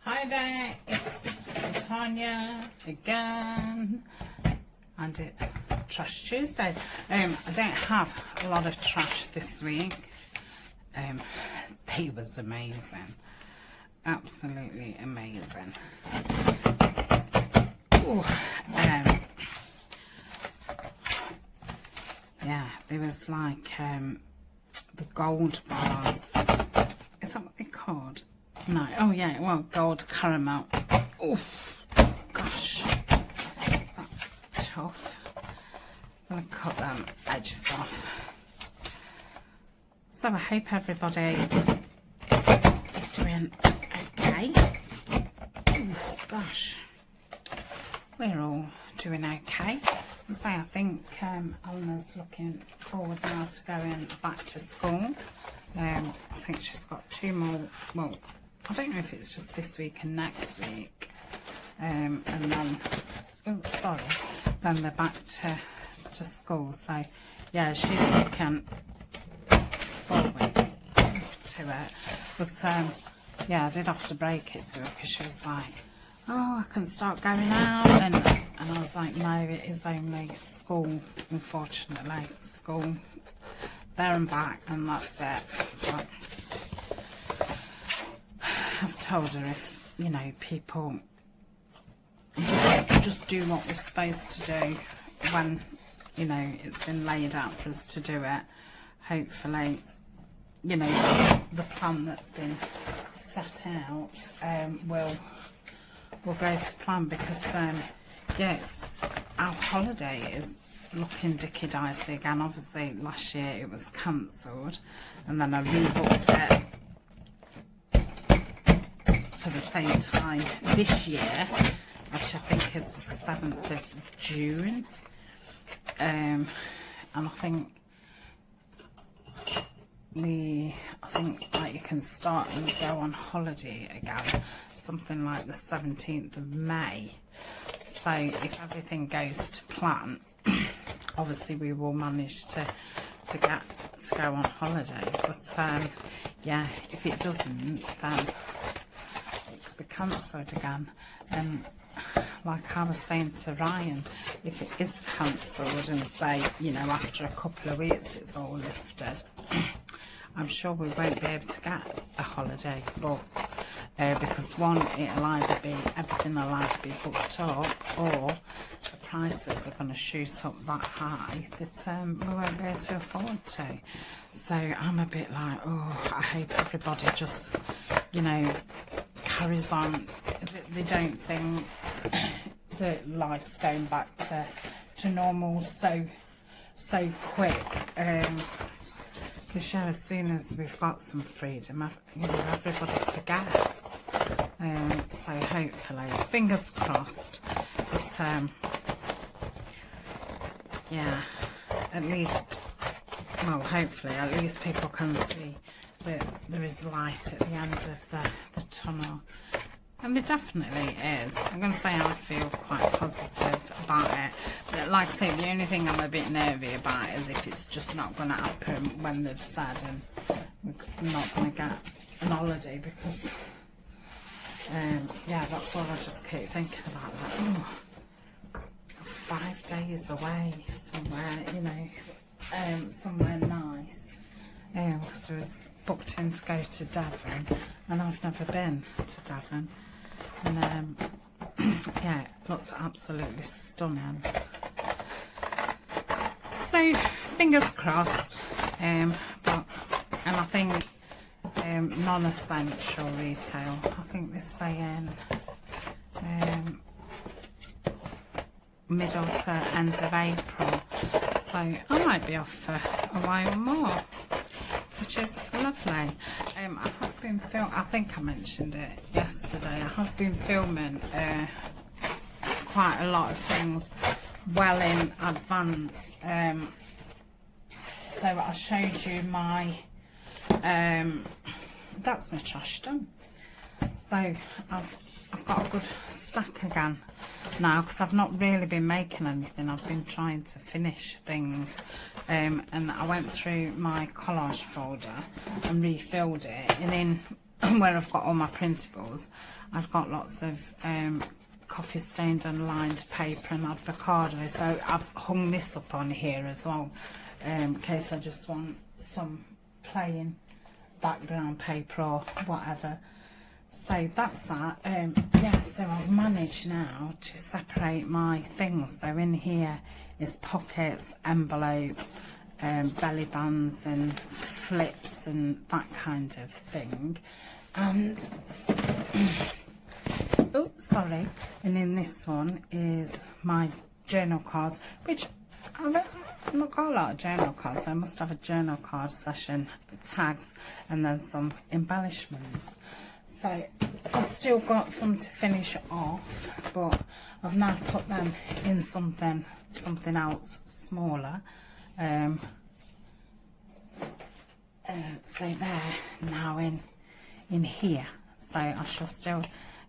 Hi there, it's Tania again, and it's Trash Tuesday. I don't have a lot of trash this week. They was amazing, absolutely amazing. Ooh, yeah, there was like the gold bars. Is that what they're called? No, oh yeah, well, gold caramel. Oh gosh, that's tough. I'm gonna cut them edges off. So I hope everybody is doing okay. Oh gosh, we're all doing okay. So I think Eleanor's looking forward now to going back to school. I think she's got 2 more, well, I don't know if it's just this week and next week, and then, oh sorry, then they're back to school. So yeah, she's looking forward to it. But yeah, I did have to break it to her because she was like, oh, I can start going out, and I was like, no, it is only school, unfortunately, school, there and back, and that's it. But I've told her, if, you know, people just do what we're supposed to do when, you know, it's been laid out for us to do it, hopefully, you know, the plan that's been set out will go to plan, because yeah, it's, our holiday is looking dicky dicey again. Obviously last year it was cancelled, and then I rebooked it for the same time this year, which I think is the 7th of June, and I think like you can start and go on holiday again something like the 17th of May. So if everything goes to plan, obviously we will manage to go on holiday. But yeah, if it doesn't, then it could be cancelled again. And like I was saying to Ryan, if it is cancelled and say, you know, after a couple of weeks it's all lifted, I'm sure we won't be able to get a holiday booked, because one, it'll either be, everything will either be booked up, or the prices are going to shoot up that high that we won't be able to afford to. So I'm a bit like, oh, I hope everybody just, you know, carries on. They don't think that life's going back to normal so quick. Because as soon as we've got some freedom, you know, everybody forgets. So hopefully, fingers crossed. But yeah, at least, well, hopefully, at least people can see that there is light at the end of the tunnel. And there definitely is. I'm going to say I feel quite positive about it. But like I say, the only thing I'm a bit nervy about is if it's just not going to happen when they've said, and we're not going to get an holiday, because yeah, that's all I just keep thinking about. Like, oh, 5 days away somewhere, you know, somewhere nice. Because I was booked in to go to Devon, and I've never been to Devon. And yeah, it looks absolutely stunning. So fingers crossed. But, and I think non-essential retail, I think they're saying middle to end of April. So I might be off for a while more, which is lovely. I have been I think I mentioned it yesterday, I have been filming quite a lot of things well in advance. So I showed you my, that's my trash done. So I've got a good stack again now, because I've not really been making anything. I've been trying to finish things, and I went through my collage folder and refilled it, and in where I've got all my printables, I've got lots of coffee stained and lined paper and avocado, so I've hung this up on here as well, in case I just want some plain background paper or whatever. So that's that. Yeah, so I've managed now to separate my things. So in here is pockets, envelopes, belly bands and flips and that kind of thing. And oh, sorry. And in this one is my journal cards, which I've not got a lot of journal cards, so I must have a journal card session, tags, and then some embellishments. So I've still got some to finish off, but I've now put them in something else smaller. So they're now in here. So I shall still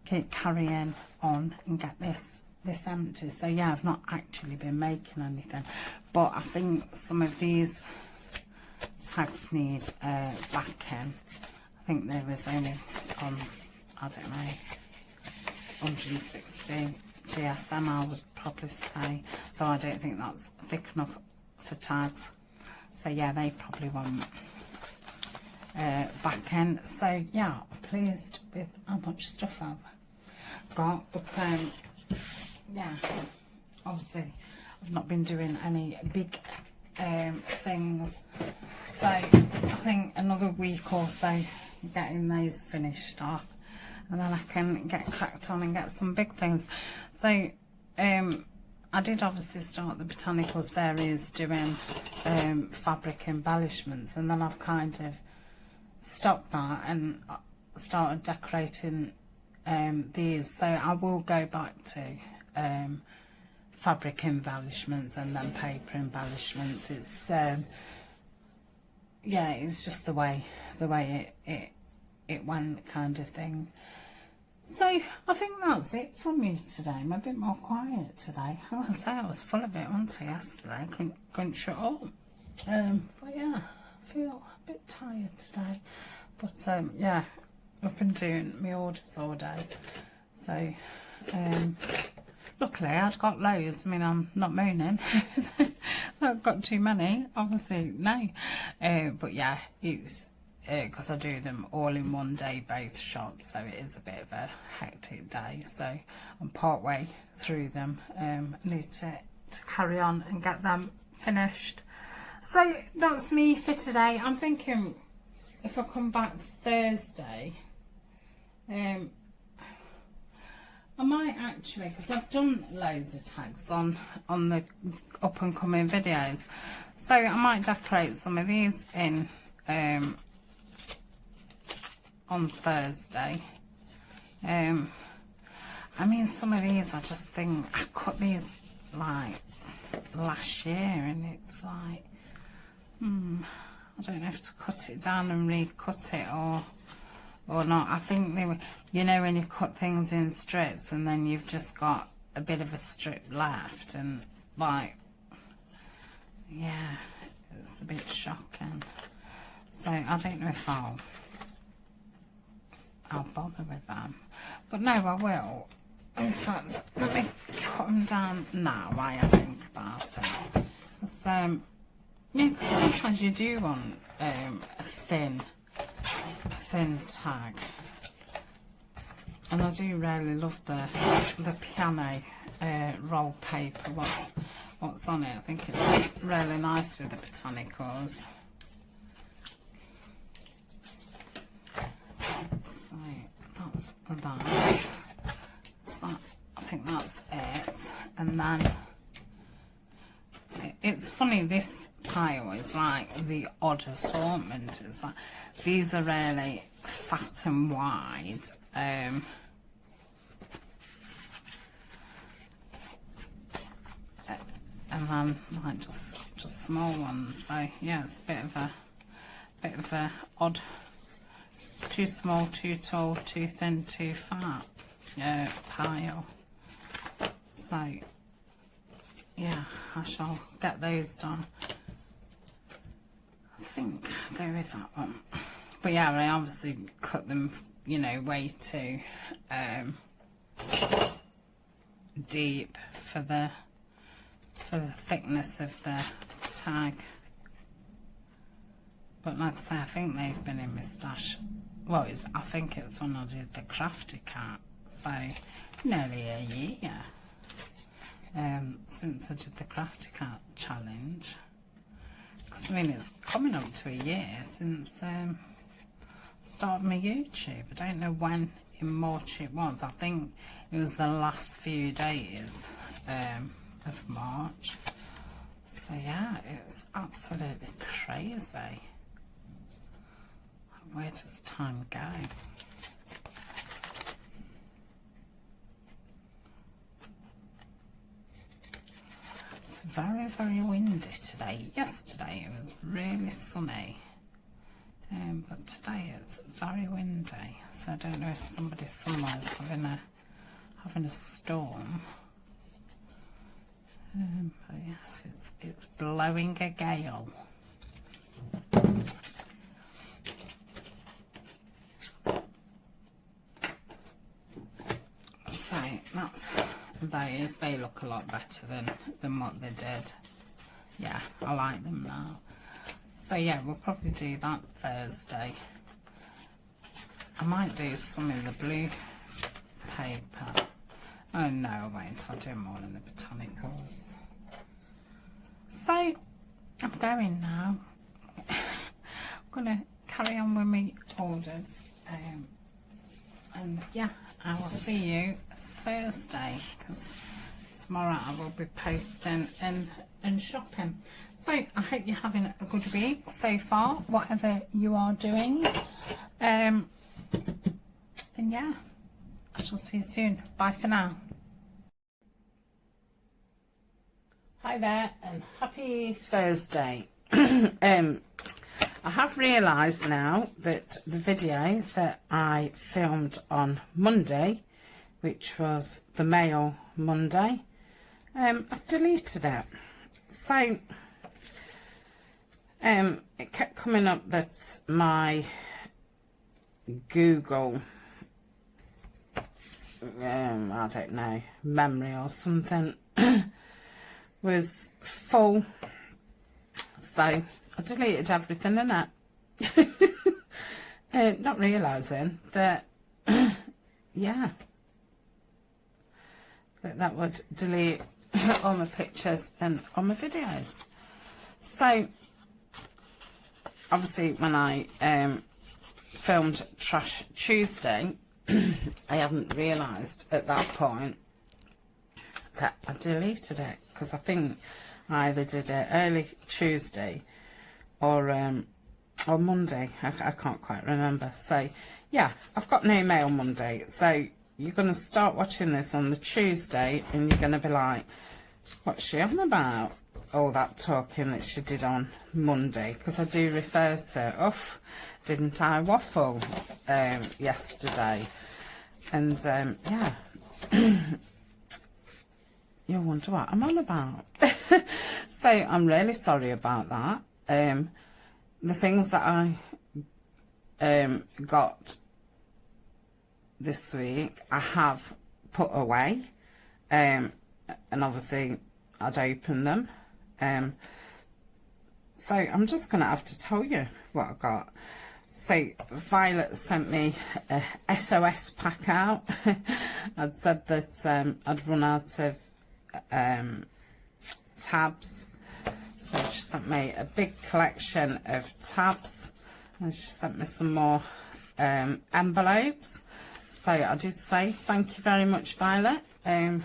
keep carrying on and get this empty. So yeah, I've not actually been making anything, but I think some of these tags need backing. I think there was only on, I don't know, 160 GSM, I would probably say. So I don't think that's thick enough for tags. So yeah, they probably want backing. So yeah, I'm pleased with how much stuff I've got. But yeah, obviously I've not been doing any big things. So I think another week or so getting those finished off, and then I can get cracked on and get some big things. So I did obviously start the botanical series doing fabric embellishments, and then I've kind of stopped that and started decorating these. So I will go back to fabric embellishments and then paper embellishments. It's yeah, it's just the way it went, kind of thing. So I think that's it from me today. I'm a bit more quiet today. I want to say I was full of it, wasn't I, yesterday? Couldn't shut up. But yeah, I feel a bit tired today. But yeah, I've been doing my orders all day. So luckily I've got loads. I mean, I'm not moaning. I've got too many, obviously, no. But yeah, it's because I do them all in one day, both shops, so it is a bit of a hectic day. So I'm part way through them. I need to carry on and get them finished. So that's me for today. I'm thinking if I come back Thursday, I might actually, because I've done loads of tags on the up and coming videos, so I might decorate some of these in on Thursday. I mean, some of these I just think I cut these like last year, and it's like I don't know if to cut it down and recut it or not. I think they were, you know, when you cut things in strips and then you've just got a bit of a strip left, and like, yeah, it's a bit shocking. So I don't know if I'll bother with them, but no, I will. In fact, let me cut them down now while I think about it. Because yeah, because sometimes you do want a thin tag, and I do really love the piano roll paper. What's on it? I think it looks really nice with the botanicals. So that's that. So I think that's it. And then it's funny, this pile is like the odd assortment. It's like these are really fat and wide. And then like just small ones. So yeah, it's a bit of a odd. Too small, too tall, too thin, too fat pile. So yeah, I shall get those done. I think I'll go with that one. But yeah, I obviously cut them, you know, way too deep for the thickness of the tag. But like I say, I think they've been in my stash. Well, I think it's when I did the Crafty Cat, so nearly a year since I did the Crafty Cat challenge. Because I mean, it's coming up to a year since start my YouTube. I don't know when in March it was. I think it was the last few days of March. So yeah, it's absolutely crazy. Where does time go? It's very, very windy today. Yesterday it was really sunny. But today it's very windy, so I don't know if somebody somewhere is having a storm. But yes, it's blowing a gale. So that's those. They look a lot better than what they did. Yeah, I like them now. So yeah, we'll probably do that Thursday. I might do some in the blue paper. Oh no, I won't. I'll do them all in the botanicals. So I'm going now. I'm gonna carry on with my orders. And yeah, I will see you Thursday, because tomorrow I will be posting and shopping. So I hope you're having a good week so far, whatever you are doing. And yeah, I shall see you soon. Bye for now. Hi there and happy Thursday. I have realised now that the video that I filmed on Monday, which was the Mail Monday, I've deleted it. So it kept coming up that my Google I don't know, memory or something was full, so I deleted everything in it. Not realising that yeah, that would delete all my pictures and all my videos. So obviously when I filmed Trash Tuesday, I hadn't realised at that point that I deleted it, because I think I either did it early Tuesday or Monday. I can't quite remember. So yeah, I've got no mail Monday, so you're going to start watching this on the Tuesday and you're going to be like, what's she on about? All that talking that she did on Monday, because I do refer to, oh, didn't I waffle yesterday? And yeah, you'll wonder what I'm on about. So I'm really sorry about that. The things that I got this week I have put away, and obviously I'd open them. So I'm just gonna have to tell you what I got. So Violet sent me a SOS pack out. I'd said that I'd run out of tabs, so she sent me a big collection of tabs, and she sent me some more envelopes. So I did say thank you very much, Violet. I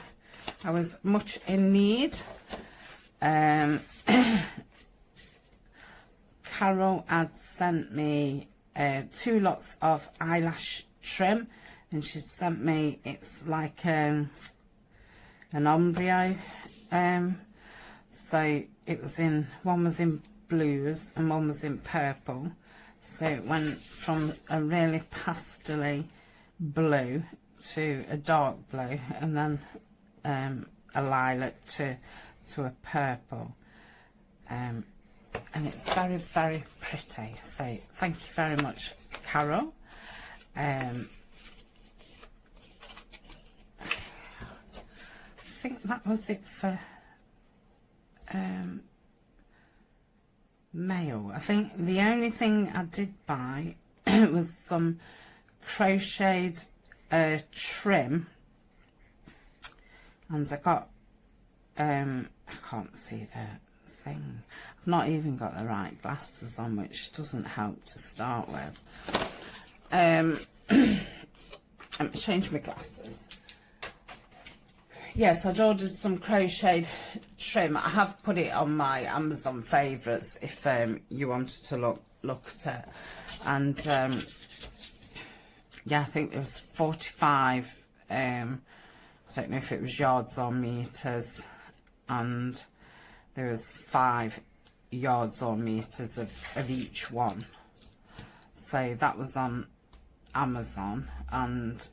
was much in need. Carol had sent me 2 lots of eyelash trim, and she sent me, it's like an ombre. So it was in, one was in blues and one was in purple. So it went from a really pastel-y blue to a dark blue, and then a lilac to a purple. And it's very, very pretty. So thank you very much, Carol. I think that was it for mail. I think the only thing I did buy was some crocheted trim, and I got I can't see the thing. I've not even got the right glasses on, which doesn't help to start with. Let me change my glasses. Yes, I'd ordered some crocheted trim. I have put it on my Amazon favourites if you wanted to look at it. And yeah, I think there was 45. I don't know if it was yards or meters, and there was 5 yards or meters of each one. So that was on Amazon, and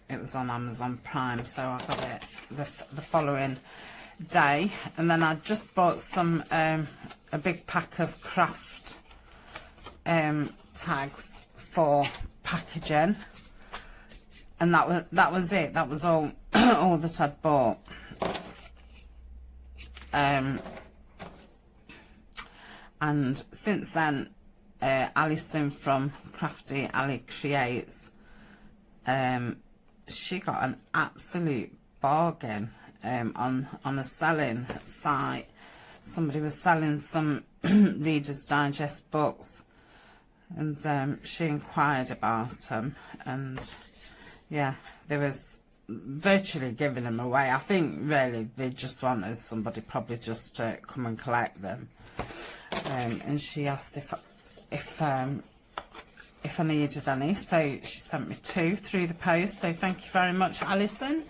it was on Amazon Prime, so I got it the following day. And then I just bought some a big pack of craft tags for packaging, and that was it. That was all all that I'd bought. And since then, Alison from Crafty Ali Creates, she got an absolute bargain on a selling site. Somebody was selling some Reader's Digest books, and she inquired about them, and yeah, there was virtually giving them away. I think really they just wanted somebody probably just to come and collect them, and she asked if I needed any, so she sent me 2 through the post. So thank you very much, Alison.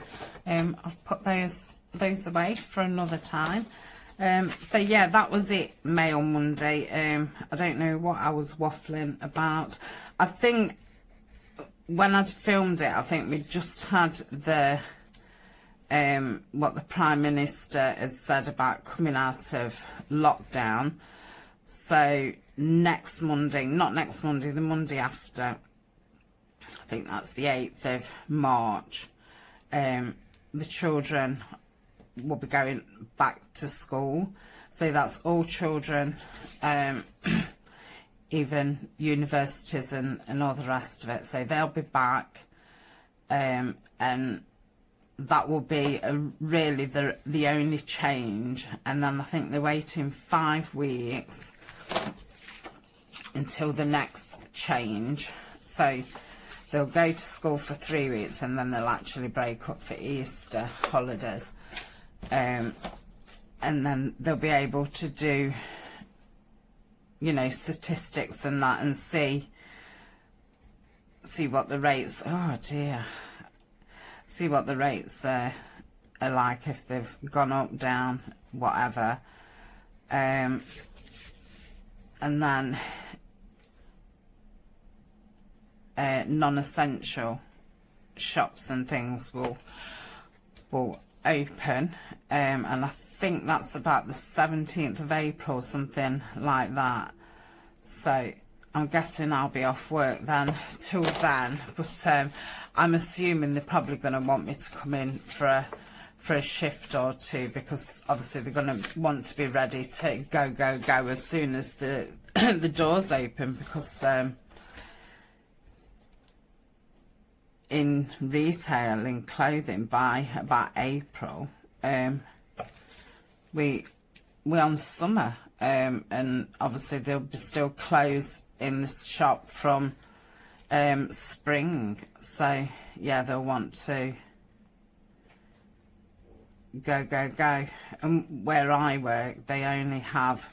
I've put those away for another time. So yeah, that was it, Mail Monday. I don't know what I was waffling about. I think when I'd filmed it, I think we just had the what the Prime Minister had said about coming out of lockdown. So next Monday, not next Monday, the Monday after, I think that's the 8th of March, the children will be going back to school. So that's all children, even universities and all the rest of it. So they'll be back, and that will be really the only change. And then I think they're waiting 5 weeks until the next change. So they'll go to school for 3 weeks, and then they'll actually break up for Easter holidays, and then they'll be able to do, you know, statistics and that, and see what the rates, oh dear, see what the rates are like, if they've gone up, down, whatever. And then non-essential shops and things will open, and I think that's about the 17th of April, something like that. So I'm guessing I'll be off work then till then, but I'm assuming they're probably going to want me to come in for a shift or 2, because obviously they're going to want to be ready to go as soon as the the doors open, because in retail, in clothing, by about April, we're on summer, and obviously they'll be still closed in the shop from spring. So yeah, they'll want to go. And where I work, they only have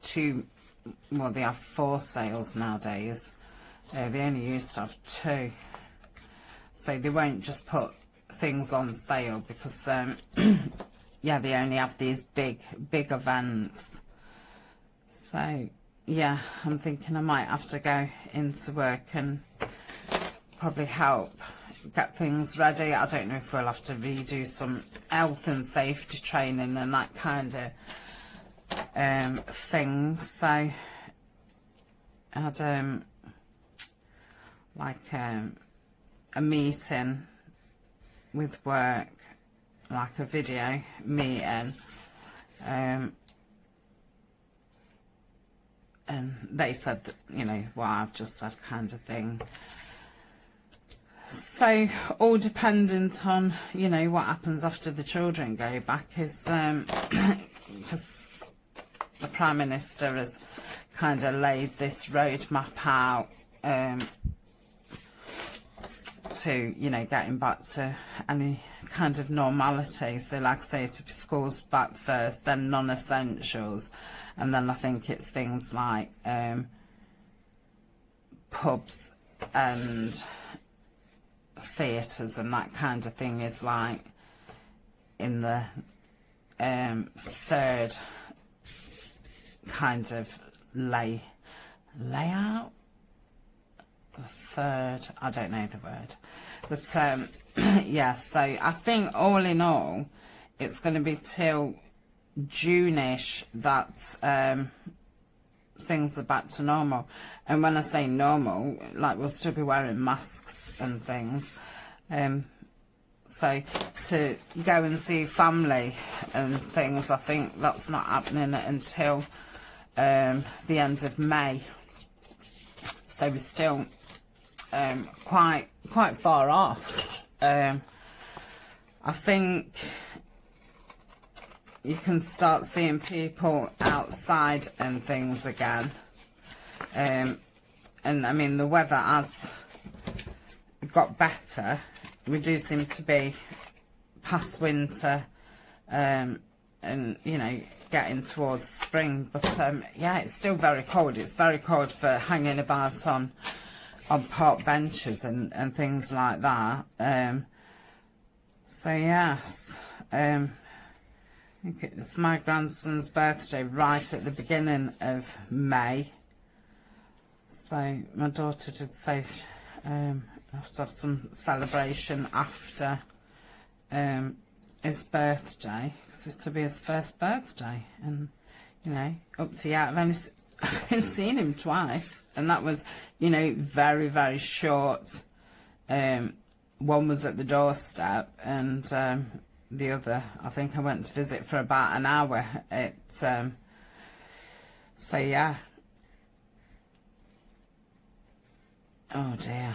2, well, they have 4 sales nowadays. They only used to have 2, so they won't just put things on sale, because yeah, they only have these big events. So yeah, I'm thinking I might have to go into work and probably help get things ready. I don't know if we'll have to redo some health and safety training and that kind of thing. So had like a meeting with work, like a video meeting, and they said that, you know, what I've just said kind of thing. So all dependent on, you know, what happens after the children go back is because the Prime Minister has kind of laid this roadmap out to, you know, getting back to any kind of normality. So like I say, to be schools back first, then non-essentials, and then I think it's things like pubs and theatres and that kind of thing is like in the third kind of layout. Third, I don't know the word, but yeah, so I think all in all it's going to be till June-ish that things are back to normal. And when I say normal, like, we'll still be wearing masks and things, so to go and see family and things, I think that's not happening until the end of May, so we're still quite far off. I think you can start seeing people outside and things again, and I mean the weather has got better. We do seem to be past winter, and you know, getting towards spring, but yeah, it's still very cold. It's very cold for hanging about on park benches and things like that. So yes, I think it's my grandson's birthday right at the beginning of May, so my daughter did say I have to have some celebration after his birthday, because it'll be his first birthday, and you know, up to yet I've only seen him twice, and that was, you know, very, very short. One was at the doorstep, and the other, I think I went to visit for about an hour. So yeah. Oh dear.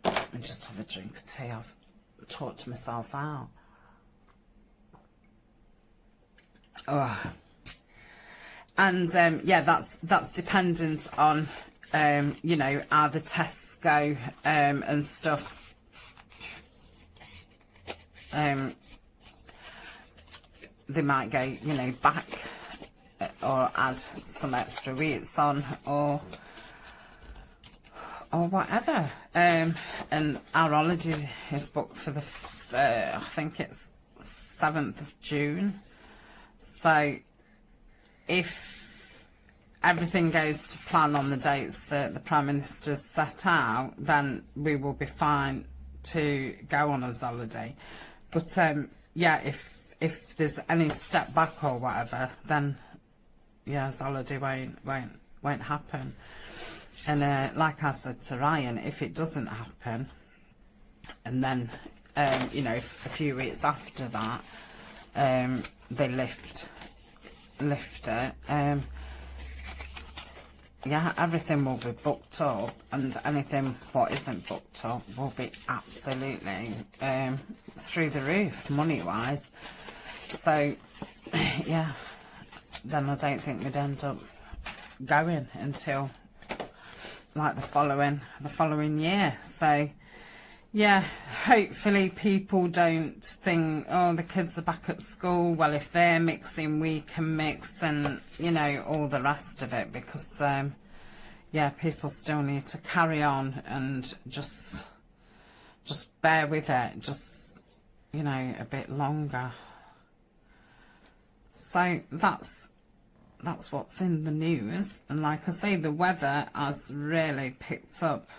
Let me just have a drink of tea. I've talked myself out. Oh. And yeah, that's dependent on you know, how the tests go and stuff. They might go, you know, back or add some extra weeks on, or whatever. And our holiday is booked for the I think it's 7th of June. So if everything goes to plan on the dates that the Prime Minister's set out, then we will be fine to go on his holiday. But yeah, if there's any step back or whatever, then yeah, his holiday won't happen. And like I said to Ryan, if it doesn't happen, and then you know, a few weeks after that, they lift it, yeah, everything will be booked up, and anything what isn't booked up will be absolutely through the roof money wise. So yeah, then I don't think we'd end up going until like the following year. So yeah, hopefully people don't think, oh, the kids are back at school, well, if they're mixing, we can mix, and you know, all the rest of it, because yeah, people still need to carry on and just bear with it, just, you know, a bit longer. So that's what's in the news. And like I say, the weather has really picked up.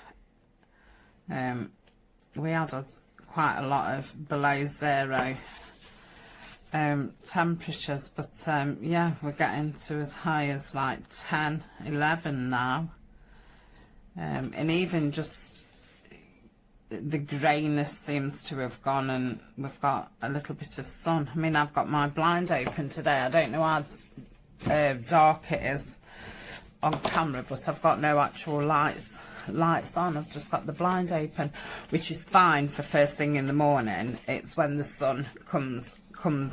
We had quite a lot of below zero temperatures, but yeah, we're getting to as high as like 10, 11 now, and even just the greyness seems to have gone, and we've got a little bit of sun. I mean, I've got my blind open today. I don't know how dark it is on camera, but I've got no actual lights on. I've just got the blind open, which is fine for first thing in the morning. It's when the sun comes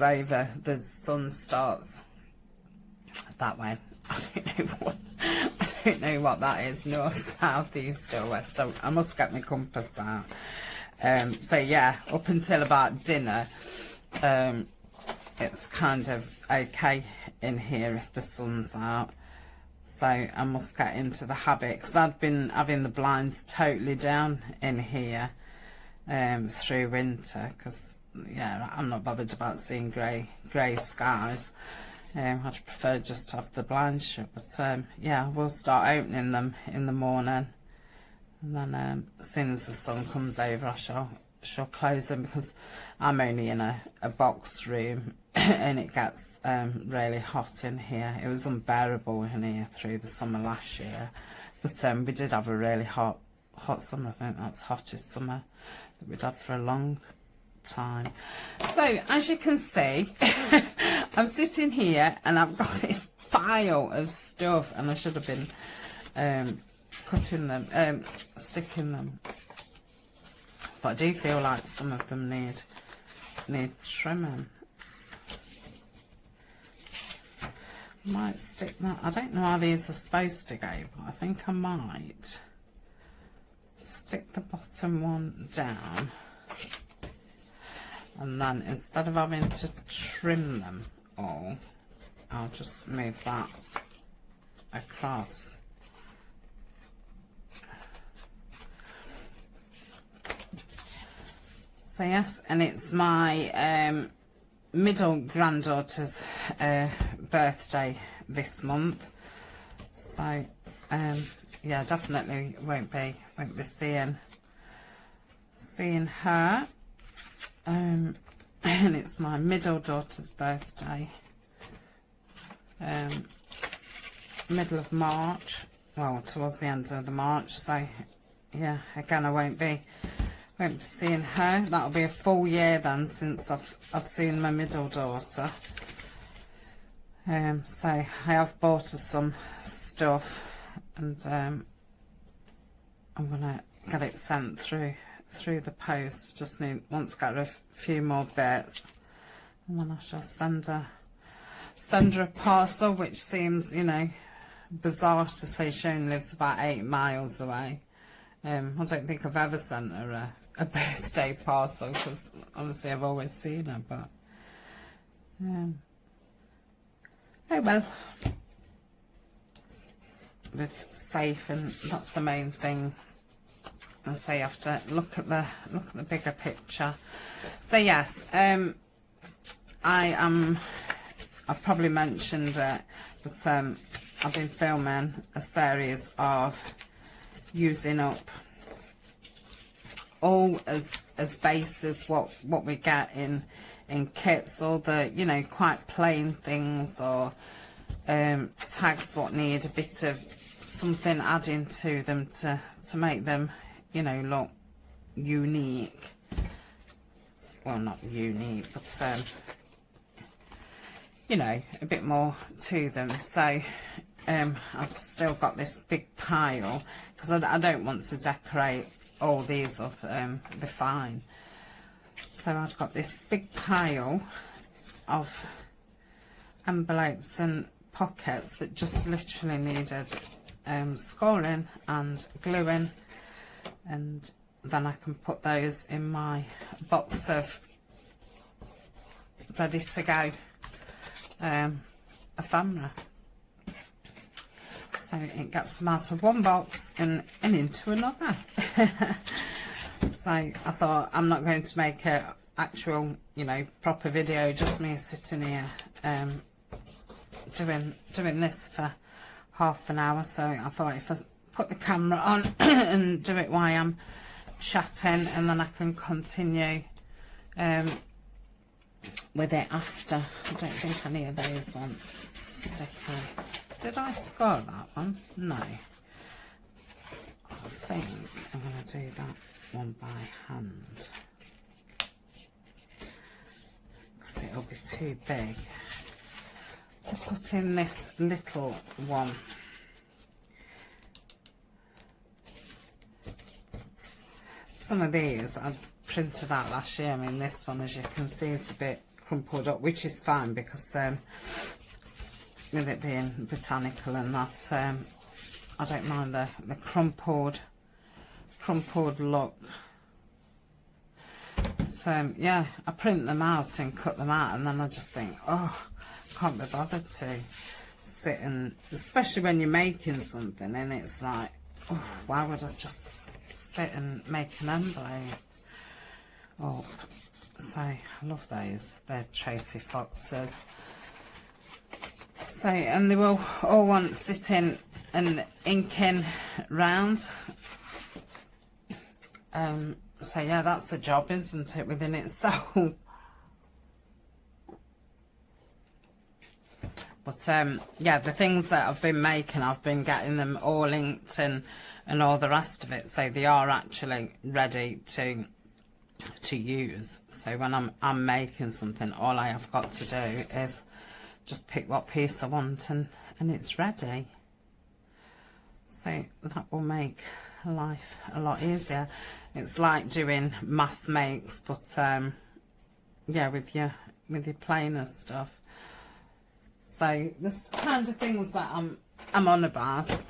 over, the sun starts that way. I don't know what that is, north, south, east or west. I must get my compass out. So yeah, up until about dinner, it's kind of okay in here if the sun's out. So I must get into the habit, because I've been having the blinds totally down in here through winter, because yeah, I'm not bothered about seeing grey skies. I'd prefer just to have the blinds shut, but yeah, we'll start opening them in the morning, and then as soon as the sun comes over, I shall close them, because I'm only in a box room and it gets really hot in here. It was unbearable in here through the summer last year, but we did have a really hot summer. I think that's the hottest summer that we'd had for a long time. So as you can see, I'm sitting here and I've got this pile of stuff, and I should have been cutting them, sticking them, but I do feel like some of them need trimming. Might stick that. I don't know how these are supposed to go, but I think I might stick the bottom one down, and then instead of having to trim them all, I'll just move that across. So yes, and it's my middle granddaughter's birthday this month, so yeah, definitely won't be seeing her, and it's my middle daughter's birthday, middle of March, well, towards the end of the March, so yeah, again, I won't be seeing her. That'll be a full year then since I've seen my middle daughter. So I have bought her some stuff, and I'm gonna get it sent through the post. Just want to get her a few more bits, and then I shall send her a parcel, which seems, you know, bizarre to say she only lives about 8 miles away. I don't think I've ever sent her a birthday parcel, because obviously I've always seen her, but oh well, it's safe, and that's the main thing. And so you have to look at the bigger picture. So yes, I've probably mentioned it, but I've been filming a series of using up all as bases what we get in kits, all the, you know, quite plain things, or tags what need a bit of something adding to them to make them, you know, look unique. Well, not unique, but you know, a bit more to them. So I've still got this big pile, because I don't want to decorate all these up. They're fine. So I've got this big pile of envelopes and pockets that just literally needed scoring and gluing, and then I can put those in my box of ready to go ephemera. So it gets them out of one box and into another. So I thought, I'm not going to make an actual, you know, proper video, just me sitting here doing this for half an hour. So I thought, if I put the camera on and do it while I'm chatting, and then I can continue with it after. I don't think any of those want sticking. Did I score that one? No. I think I'm going to do that one by hand, because it'll be too big to put in this little one. Some of these I printed out last year. I mean, this one, as you can see, is a bit crumpled up, which is fine, because with it being botanical and that, I don't mind the crumpled look. So yeah, I print them out and cut them out, and then I just think, oh, I can't be bothered to sit and, especially when you're making something and it's like, oh, why would I just sit and make an envelope? Oh, so I love those. They're Tracy Foxes. So, and they will all want sitting and inking round. So yeah, that's a job, isn't it, within itself? But yeah, the things that I've been making, I've been getting them all inked and all the rest of it, so they are actually ready to use. So when I'm making something, all I have got to do is just pick what piece I want, and it's ready. So that will make life a lot easier. It's like doing mass makes, but yeah, with your plainer stuff. So the kind of things that I'm on about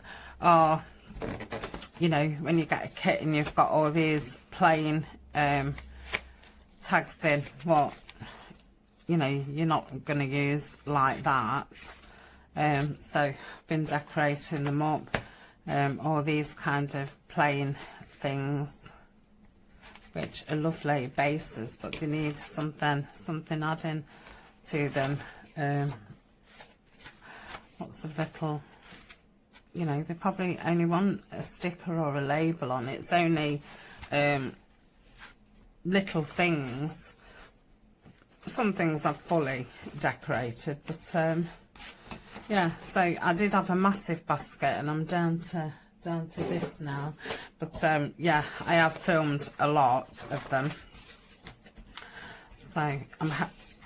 are, you know, when you get a kit and you've got all these plain tags in, what, you know, you're not going to use like that. So I've been decorating them up, all these kind of plain things, which are lovely bases, but they need something adding to them. Lots of little, you know, they probably only want a sticker or a label on it. It's only little things. Some things I've fully decorated, but yeah, so I did have a massive basket, and I'm down to this now. But yeah, I have filmed a lot of them. So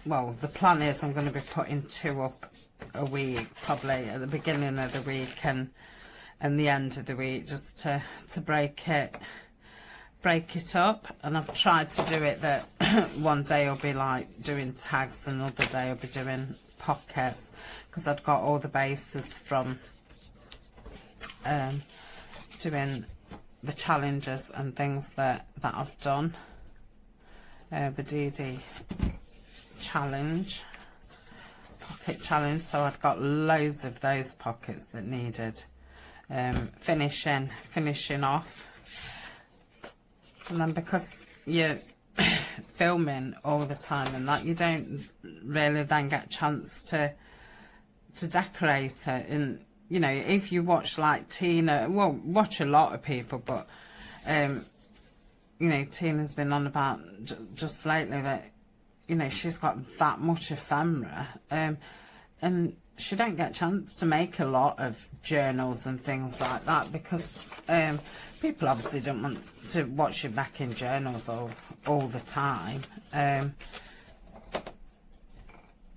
well, the plan is I'm going to be putting 2 up a week, probably at the beginning of the week and the end of the week, just to break it up. And I've tried to do it that one day I'll be like doing tags, and another day I'll be doing pockets, because I've got all the bases from doing the challenges and things that I've done, the DD challenge, pocket challenge. So I've got loads of those pockets that needed finishing off. And then because you're filming all the time and that, you don't really then get a chance to decorate it. And you know, if you watch like Tina, well, watch a lot of people, but you know, Tina's been on about just lately that, you know, she's got that much ephemera, and she don't get a chance to make a lot of journals and things like that, because people obviously don't want to watch you back in journals all the time. I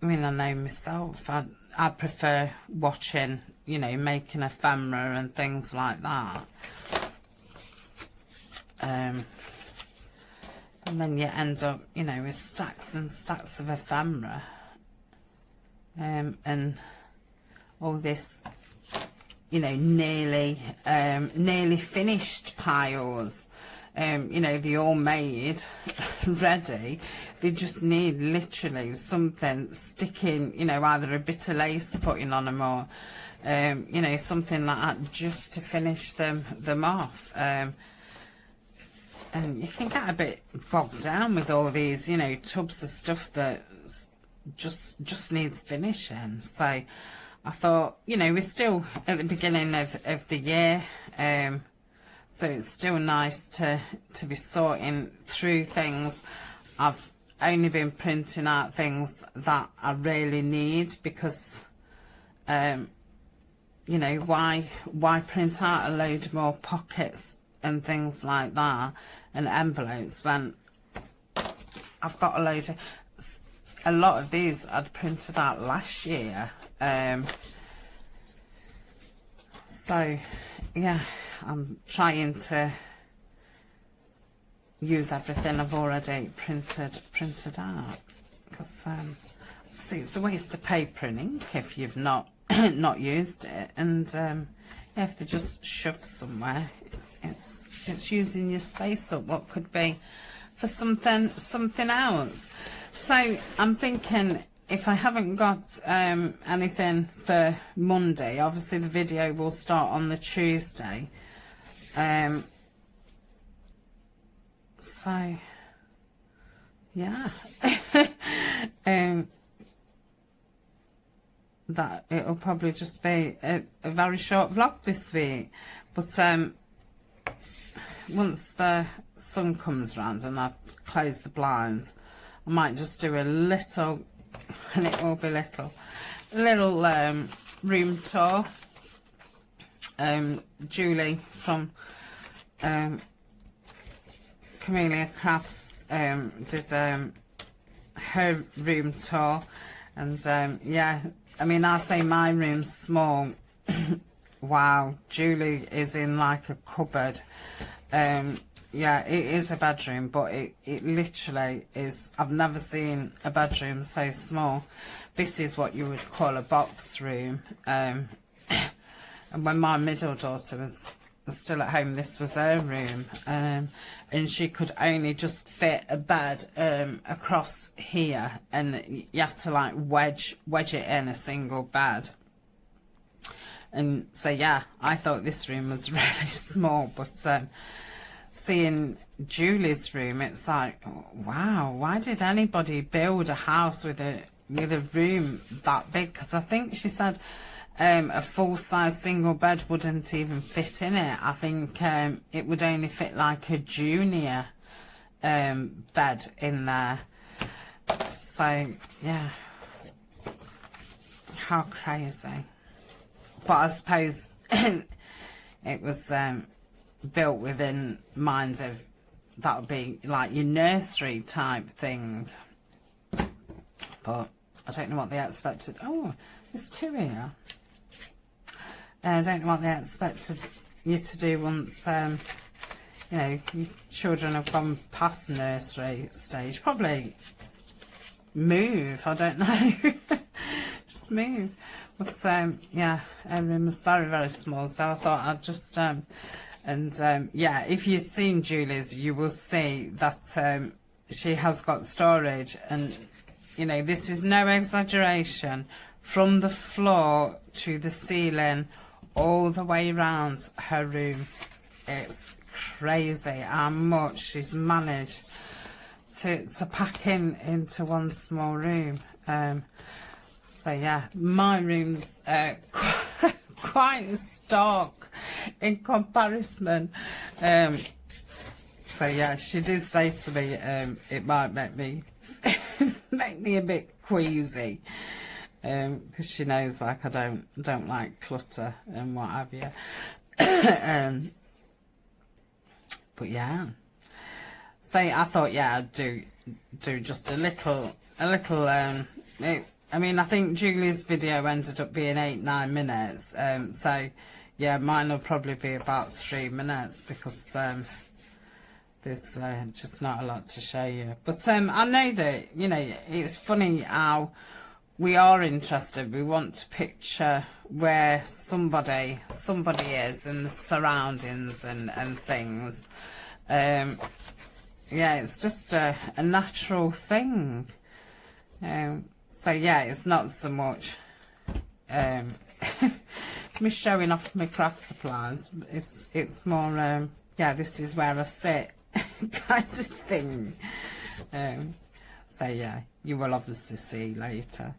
mean, I know myself, I prefer watching, you know, making ephemera and things like that. And then you end up, you know, with stacks and stacks of ephemera, and all this, you know, nearly finished piles. You know, they're all made ready. They just need literally something sticking, you know, either a bit of lace putting on them, or you know, something like that, just to finish them off. And you can get a bit bogged down with all these, you know, tubs of stuff that just needs finishing. So I thought, you know, we're still at the beginning of the year, so it's still nice to be sorting through things. I've only been printing out things that I really need, because you know, why print out a load more pockets and things like that and envelopes when I've got a lot of these I'd printed out last year. So yeah, I'm trying to use everything I've already printed out, because see, it's a waste of paper and ink if you've not not used it, and if they're just shoved somewhere, it's using your space up what could be for something else. So I'm thinking, if I haven't got anything for Monday, obviously the video will start on the Tuesday. So yeah, that it'll probably just be a very short vlog this week, but once the sun comes round and I close the blinds, I might just do a little, and it will be little room tour. Julie from Camellia Crafts did her room tour, and yeah, I mean, I say my room's small. Wow, Julie is in like a cupboard. Yeah, it is a bedroom, but it literally is. I've never seen a bedroom so small. This is what you would call a box room. And when my middle daughter was still at home, this was her room, and she could only just fit a bed across here, and you had to like wedge it in a single bed. And so yeah, I thought this room was really small, but seeing Julie's room, it's like, wow, why did anybody build a house with a room that big? Because I think she said a full-size single bed wouldn't even fit in it. I think it would only fit like a junior bed in there. So yeah, how crazy. But I suppose it was built within minds of that would be like your nursery type thing. But I don't know what they expected. Oh, there's two here. I don't know what they expected you to do once, you know, your children have gone past nursery stage. Probably move, I don't know. Just move. But yeah, her room was very, very small, so I thought I'd just yeah, if you've seen Julie's, you will see that she has got storage, and you know, this is no exaggeration, from the floor to the ceiling all the way around her room. It's crazy how much she's managed to pack into one small room. So yeah, my room's quite stark in comparison. So yeah, she did say to me it might make me a bit queasy, because she knows like I don't like clutter and what have you. But yeah, so I thought, yeah, I'd do just a little I mean, I think Julie's video ended up being 8-9 minutes, so yeah, mine will probably be about 3 minutes, because there's just not a lot to show you. But I know that, you know, it's funny how we are interested. We want to picture where somebody is and the surroundings and things. Yeah, it's just a natural thing. So yeah, it's not so much me showing off my craft supplies. It's more yeah, this is where I sit kind of thing. So yeah, you will obviously see later.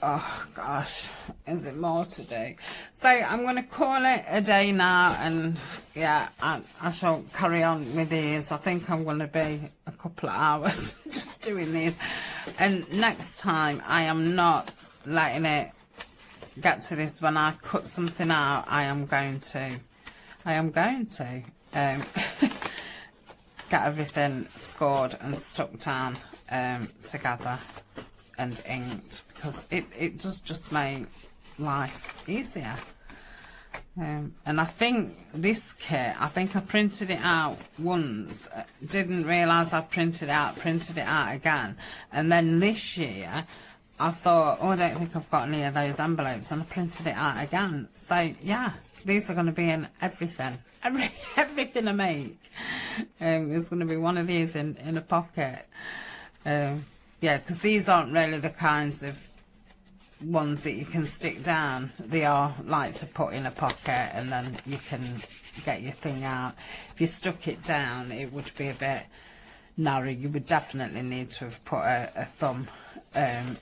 oh gosh, is it more to do? So I'm going to call it a day now, and yeah, I shall carry on with these. I think I'm going to be a couple of hours just doing these, and next time I am not letting it get to this. When I cut something out, I am going to get everything scored and stuck down together and inked, because it does just make life easier. And I think this kit, I think I printed it out once, didn't realise I printed it out again, and then this year I thought, oh, I don't think I've got any of those envelopes, and I printed it out again. So yeah, these are going to be in everything I make. There's going to be one of these in a pocket. Yeah, because these aren't really the kinds of ones that you can stick down. They are like to put in a pocket, and then you can get your thing out. If you stuck it down, it would be a bit narrow. You would definitely need to have put a thumb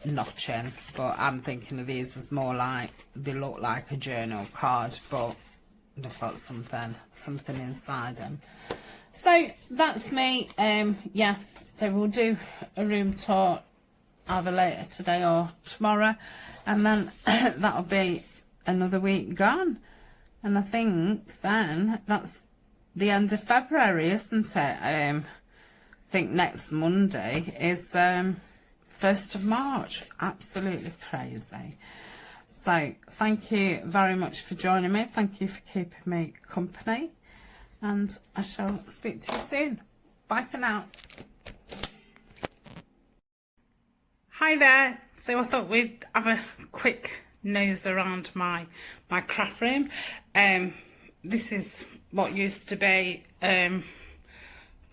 notch in, but I'm thinking of these as more like, they look like a journal card, but they've got something inside them. So that's me. Yeah, so we'll do a room tour either later today or tomorrow, and then that'll be another week gone, and I think then that's the end of February, isn't it? I think next Monday is 1st of March. Absolutely crazy. So thank you very much for joining me. Thank you for keeping me company, and I shall speak to you soon. Bye for now. Hi there. So I thought we'd have a quick nose around my craft room. This is what used to be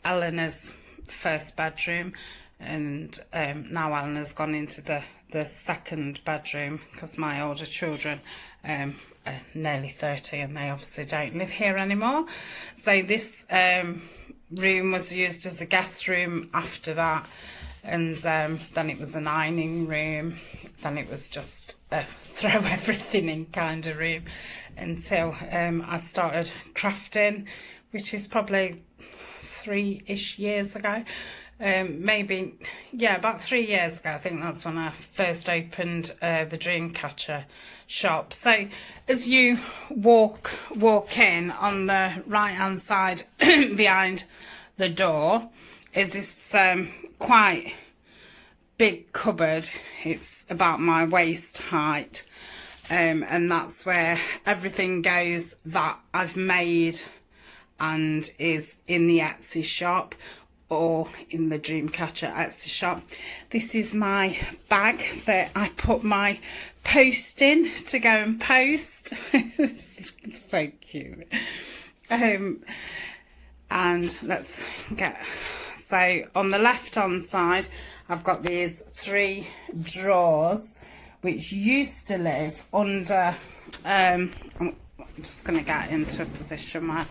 Eleanor's first bedroom, and now Eleanor's gone into the second bedroom, because my older children are nearly 30 and they obviously don't live here anymore. So this room was used as a guest room after that, and then it was an ironing room, then it was just a throw everything in kind of room, until I started crafting, which is probably 3-ish years ago. Maybe, yeah, about 3 years ago. I think that's when I first opened the Dreamcatcher shop. So as you walk in, on the right hand side behind the door is this quite big cupboard. It's about my waist height, and that's where everything goes that I've made and is in the Etsy shop or in the Dreamcatcher Etsy shop. This is my bag that I put my post in to go and post. It's so cute. And let's get, so on the left hand side I've got these 3 drawers which used to live under I'm just going to get into a position where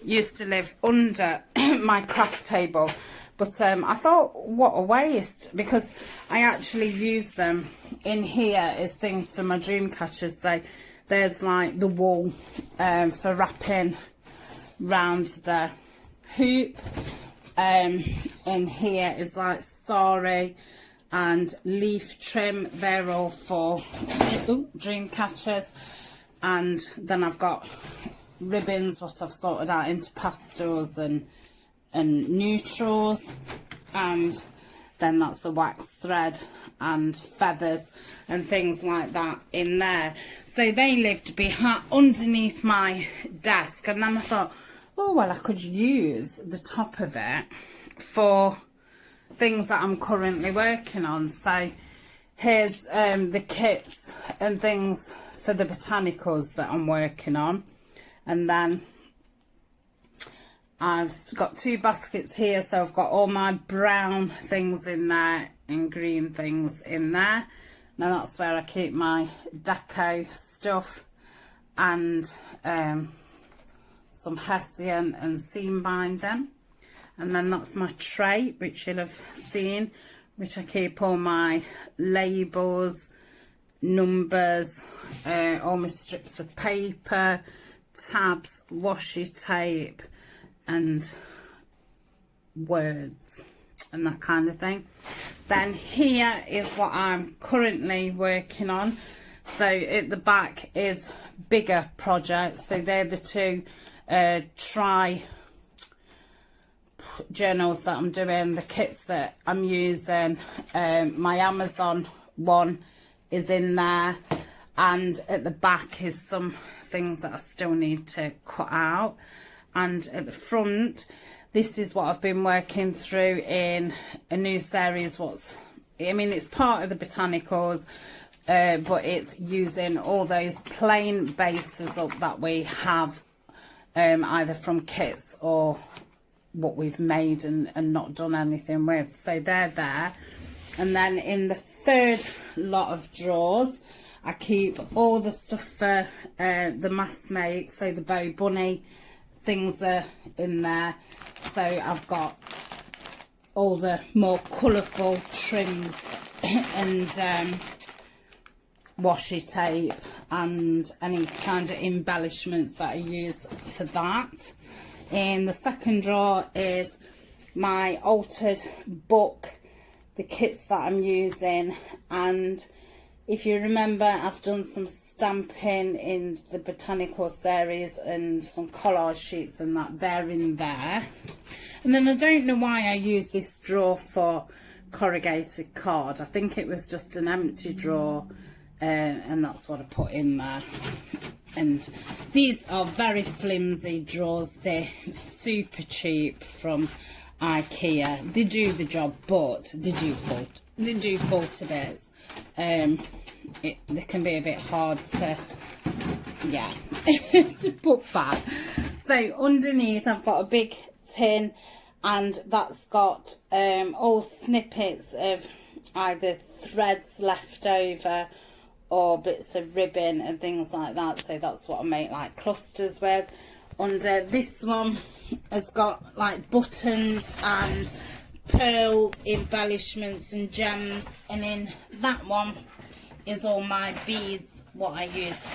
used to live under my craft table, but I thought, what a waste, because I actually use them in here as things for my dream catchers. So there's like the wool for wrapping round the hoop. In here is like sari and leaf trim. They're all for dream catchers. And then I've got ribbons, what I've sorted out into pastels and neutrals, and then that's the wax thread and feathers and things like that in there. So they lived underneath my desk, and then I thought, oh well, I could use the top of it for things that I'm currently working on. So here's the kits and things for the botanicals that I'm working on. And then I've got 2 baskets here, so I've got all my brown things in there and green things in there. Now that's where I keep my deco stuff and some hessian and seam binding. And then that's my tray, which you'll have seen, which I keep all my labels numbers, all my strips of paper, tabs, washi tape, and words and that kind of thing. Then here is what I'm currently working on. So at the back is bigger projects. So they're the two try journals that I'm doing, the kits that I'm using. My Amazon one is in there, and at the back is some things that I still need to cut out. And at the front, this is what I've been working through in a new series. It's part of the botanicals, but it's using all those plain bases up that we have, either from kits or what we've made and not done anything with. So they're there. And then in the third lot of drawers, I keep all the stuff for the mass make. So the Bow Bunny things are in there. So I've got all the more colourful trims and washi tape and any kind of embellishments that I use for that. In the second drawer is my altered book, the kits that I'm using, and if you remember, I've done some stamping in the botanical series and some collage sheets and that, they're in there. And then I don't know why I use this drawer for corrugated card. I think it was just an empty drawer, and that's what I put in there. And these are very flimsy drawers. They're super cheap from IKEA. They do the job, but they do fall to bits. They can be a bit hard to, yeah, to put back. So underneath I've got a big tin, and that's got all snippets of either threads left over or bits of ribbon and things like that. So that's what I make like clusters with. Under this one has got like buttons and pearl embellishments and gems, and in that one is all my beads, what I use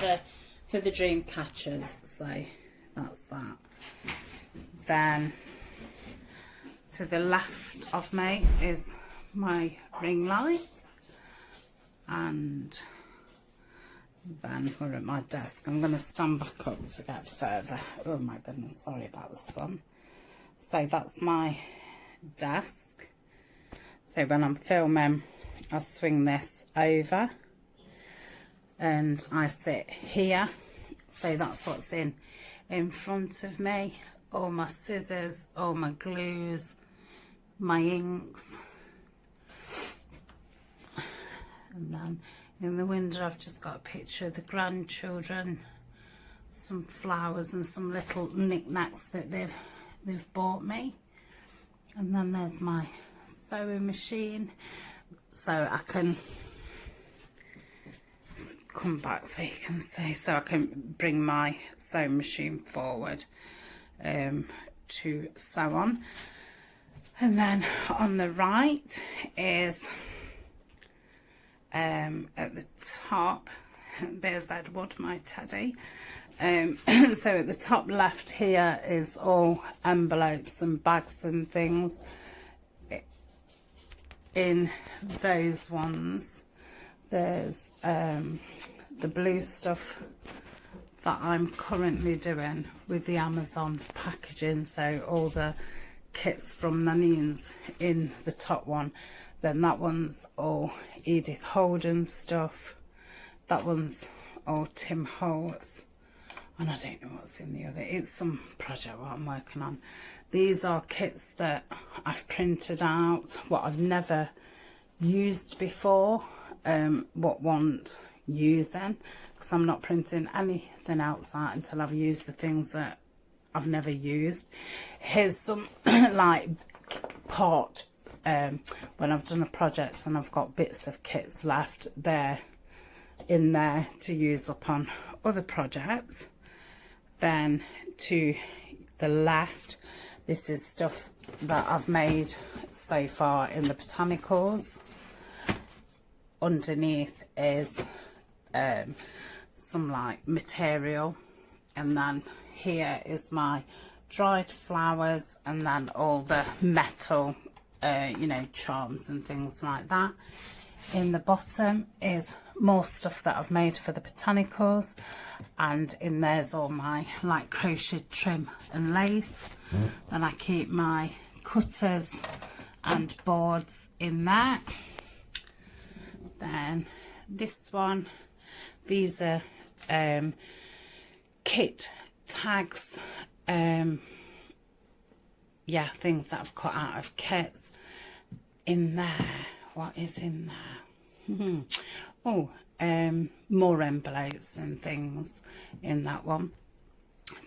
for the dream catchers. So that's that. Then to the left of me is my ring light, and then we're at my desk. I'm going to stand back up to get further. Oh my goodness, sorry about the sun. So that's my desk. So when I'm filming, I swing this over and I sit here. So that's what's in front of me. All my scissors, all my glues, my inks. And then in the window I've just got a picture of the grandchildren, some flowers and some little knickknacks that they've bought me. And then there's my sewing machine, so I can come back so you can see, so I can bring my sewing machine forward to sew on. And then on the right is at the top, there's Edward, my teddy. So at the top left here is all envelopes and bags and things. In those ones there's the blue stuff that I'm currently doing with the Amazon packaging, so all the kits from Nanine's in the top one. Then that one's all Edith Holden stuff, that one's all Tim Holtz, and I don't know what's in the other. It's some project what I'm working on. These are kits that I've printed out, what I've never used before, what want using, because I'm not printing anything else out until I've used the things that I've never used. Here's some like pot, when I've done a project and I've got bits of kits left, they're in there to use up on other projects. Then to the left, this is stuff that I've made so far in the botanicals. Underneath is some like material, and then here is my dried flowers, and then all the metal you know, charms and things like that. In the bottom is more stuff that I've made for the botanicals, and in there's all my like crochet trim and lace. Then I keep my cutters and boards in there. Then this one, these are kit tags, yeah, things that I've cut out of kits. In there, what is in there? Oh, more envelopes and things in that one.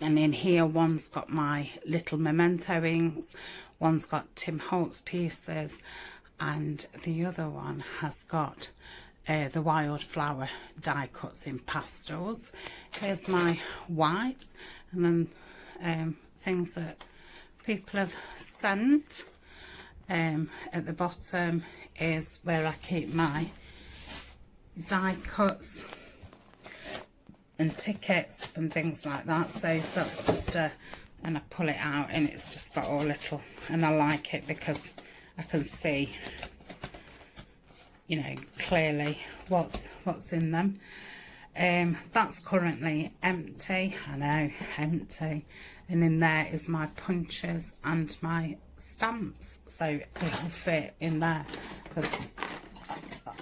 And in here, one's got my little memento inks, one's got Tim Holtz pieces, and the other one has got the wildflower die cuts in pastels. Here's my wipes, and then things that people have sent. At the bottom is where I keep my die cuts and tickets and things like that. So that's just and I pull it out and it's just got all little, and I like it because I can see, you know, clearly what's in them. That's currently empty. I know, empty. And in there is my punches and my stamps, so it'll fit in there, because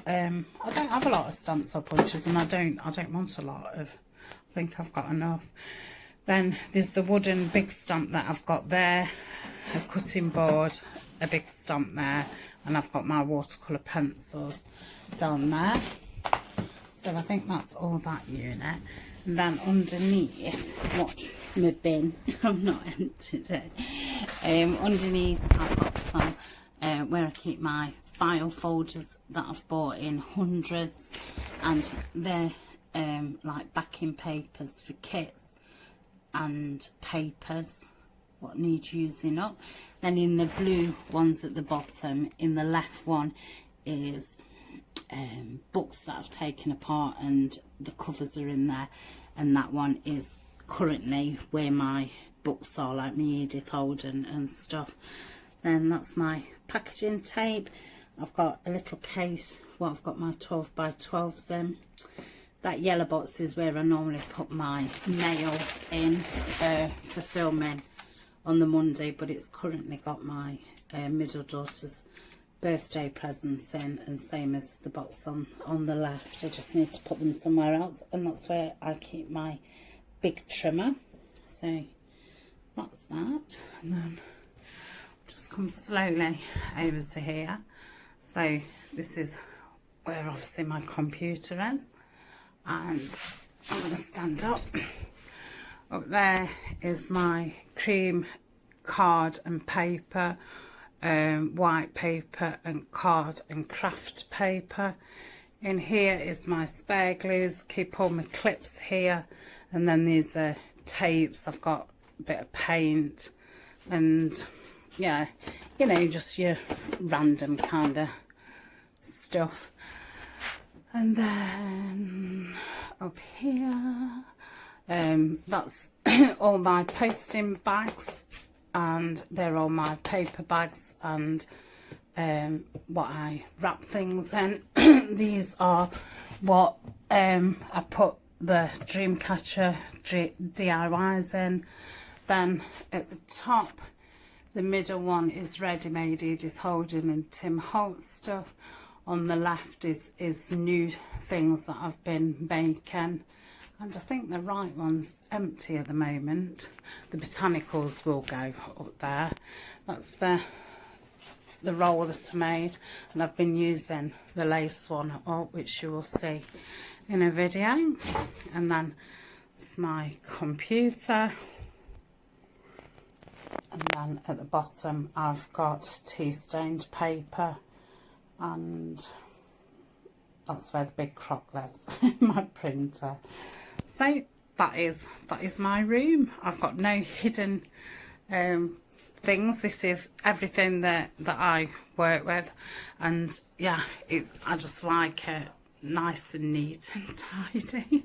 I don't have a lot of stamps or punches, and I don't want a lot of. I think I've got enough. Then there's the wooden big stamp that I've got there, a cutting board, a big stamp there, and I've got my watercolour pencils down there. So I think that's all that unit. And then underneath, watch my bin, I've not emptied it. Underneath I've got some where I keep my file folders that I've bought in hundreds, and they're like backing papers for kits and papers what needs using up. Then in the blue ones at the bottom, in the left one is books that I've taken apart and the covers are in there, and that one is currently where my books are, like my Edith Holden and stuff. Then that's my packaging tape. I've got a little case, well, I've got my 12 by 12s in. That yellow box is where I normally put my mail in for filming on the Monday, but it's currently got my middle daughter's birthday presents in, and same as the box on the left. I just need to put them somewhere else, and that's where I keep my big trimmer. So that's that, and then just come slowly over to here. So this is where obviously my computer is, and I'm going to stand up. Up there is my cream card and paper, white paper and card and craft paper. In here is my spare glues, keep all my clips here, and then these are tapes. I've got a bit of paint and yeah, you know, just your random kind of stuff. And then up here, that's all my posting bags, and they're all my paper bags and what I wrap things in. These are what I put the Dreamcatcher DIYs in. Then at the top, the middle one is ready-made Edith Holden and Tim Holtz stuff. On the left is new things that I've been making, and I think the right one's empty at the moment. The botanicals will go up there. That's the roll that I made, and I've been using the lace one up, which you will see in a video. And then it's my computer, and then at the bottom I've got tea stained paper, and that's where the big crock lives, my printer. So that is my room. I've got no hidden things. This is everything that I work with, and yeah, I just like it nice and neat and tidy.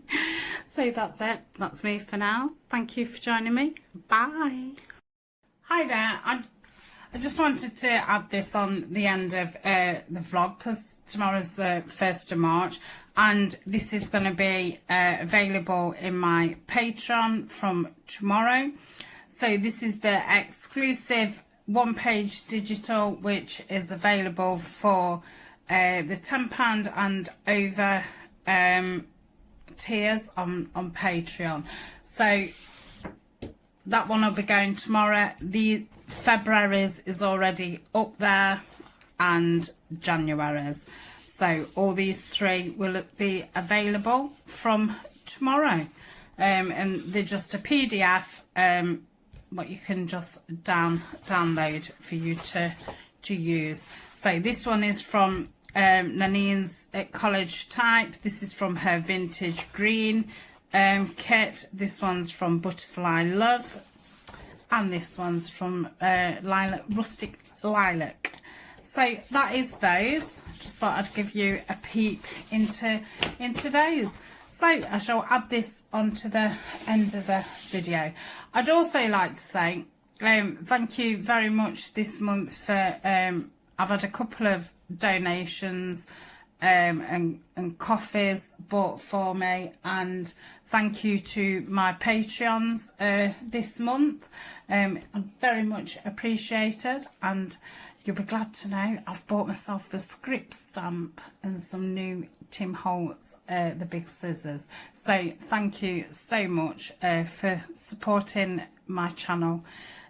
So that's it. That's me for now. Thank you for joining me. Bye. Hi there. I just wanted to add this on the end of the vlog because tomorrow's the 1st of March and this is going to be available in my Patreon from tomorrow. So this is the exclusive one-page digital which is available for the £10 and over tiers on Patreon. So that one will be going tomorrow. The February's is already up there and January's. So all these three will be available from tomorrow. And they're just a PDF what you can just download for you to use. So this one is from Nanine's College Type. This is from her Vintage Green kit. This one's from Butterfly Love, and this one's from Lilac, Rustic Lilac. So that is those. Just thought I'd give you a peek into those. So I shall add this onto the end of the video. I'd also like to say thank you very much this month for I've had a couple of donations and coffees bought for me, and thank you to my Patreons this month. I'm very much appreciated, and you'll be glad to know I've bought myself the script stamp and some new Tim Holtz the big scissors. So thank you so much for supporting my channel.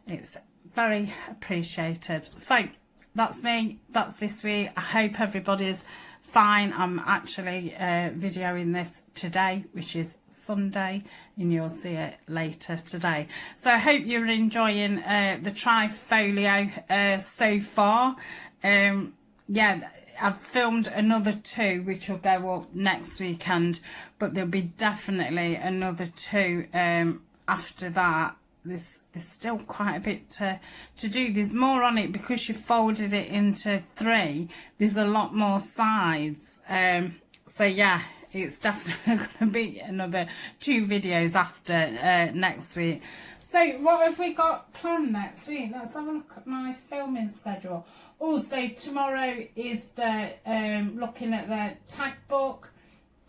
It's very appreciated. So that's me, that's this week. I hope everybody's fine. I'm actually videoing this today, which is Sunday, and you'll see it later today. So I hope you're enjoying the Trifolio so far. Yeah, I've filmed another 2 which will go up next weekend, but there'll be definitely another 2 after that. There's still quite a bit to do. There's more on it because you folded it into 3. There's a lot more sides. So yeah, it's definitely going to be another 2 videos after next week. So what have we got planned next week? Let's have a look at my filming schedule. Also tomorrow is the looking at the tag book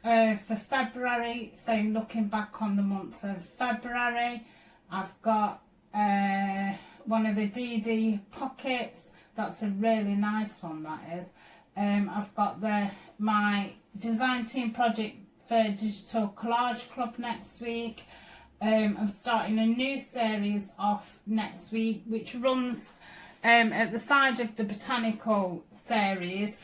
for February. So looking back on the month of February. I've got one of the DD pockets. That's a really nice one, that is. I've got my design team project for Digital Collage Club next week. I'm starting a new series off next week, which runs at the side of the botanical series,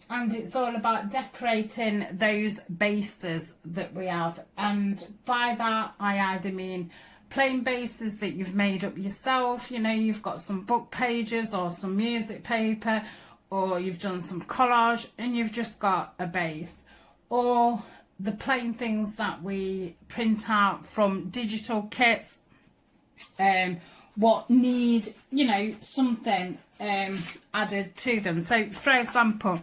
and it's all about decorating those bases that we have. And by that I either mean plain bases that you've made up yourself, you know, you've got some book pages or some music paper, or you've done some collage and you've just got a base, or the plain things that we print out from digital kits, what need, you know, something added to them. So for example,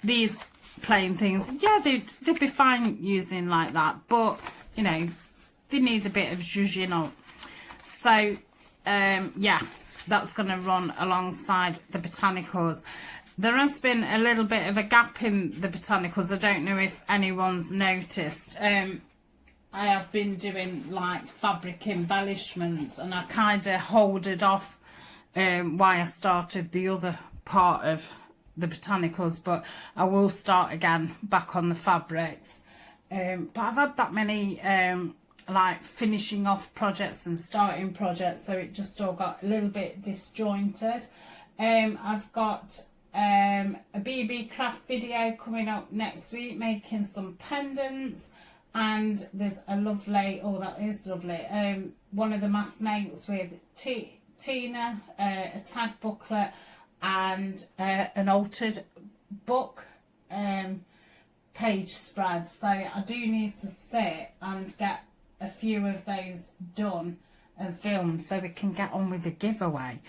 these plain things, yeah, they'd be fine using like that, but you know, they need a bit of zhuzhing up. So yeah, that's going to run alongside the botanicals. There has been a little bit of a gap in the botanicals. I don't know if anyone's noticed. I have been doing like fabric embellishments, and I kind of hold it off why I started the other part of the botanicals, but I will start again back on the fabrics. But I've had that many like finishing off projects and starting projects, so it just all got a little bit disjointed. I've got a BB craft video coming up next week, making some pendants, and there's a lovely, oh that is lovely, one of the mass mates with Tina, a tag booklet and an altered book page spread. So I do need to sit and get a few of those done and filmed so we can get on with the giveaway,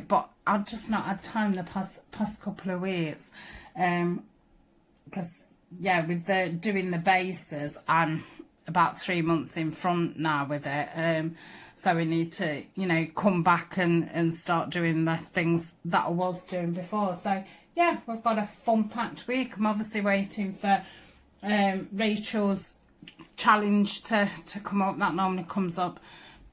but I've just not had time the past couple of weeks because yeah, with the doing the bases, I'm about 3 months in front now with it. So we need to, you know, come back and start doing the things that I was doing before. So yeah, we've got a fun packed week. I'm obviously waiting for Rachel's challenge to come up. That normally comes up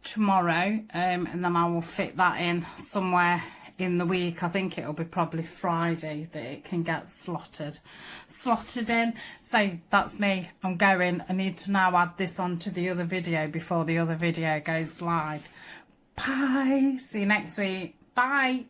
tomorrow, and then I will fit that in somewhere in the week. I think it'll be probably Friday that it can get slotted in. So that's me. I'm going. I need to now add this onto the other video before the other video goes live. Bye. See you next week. Bye.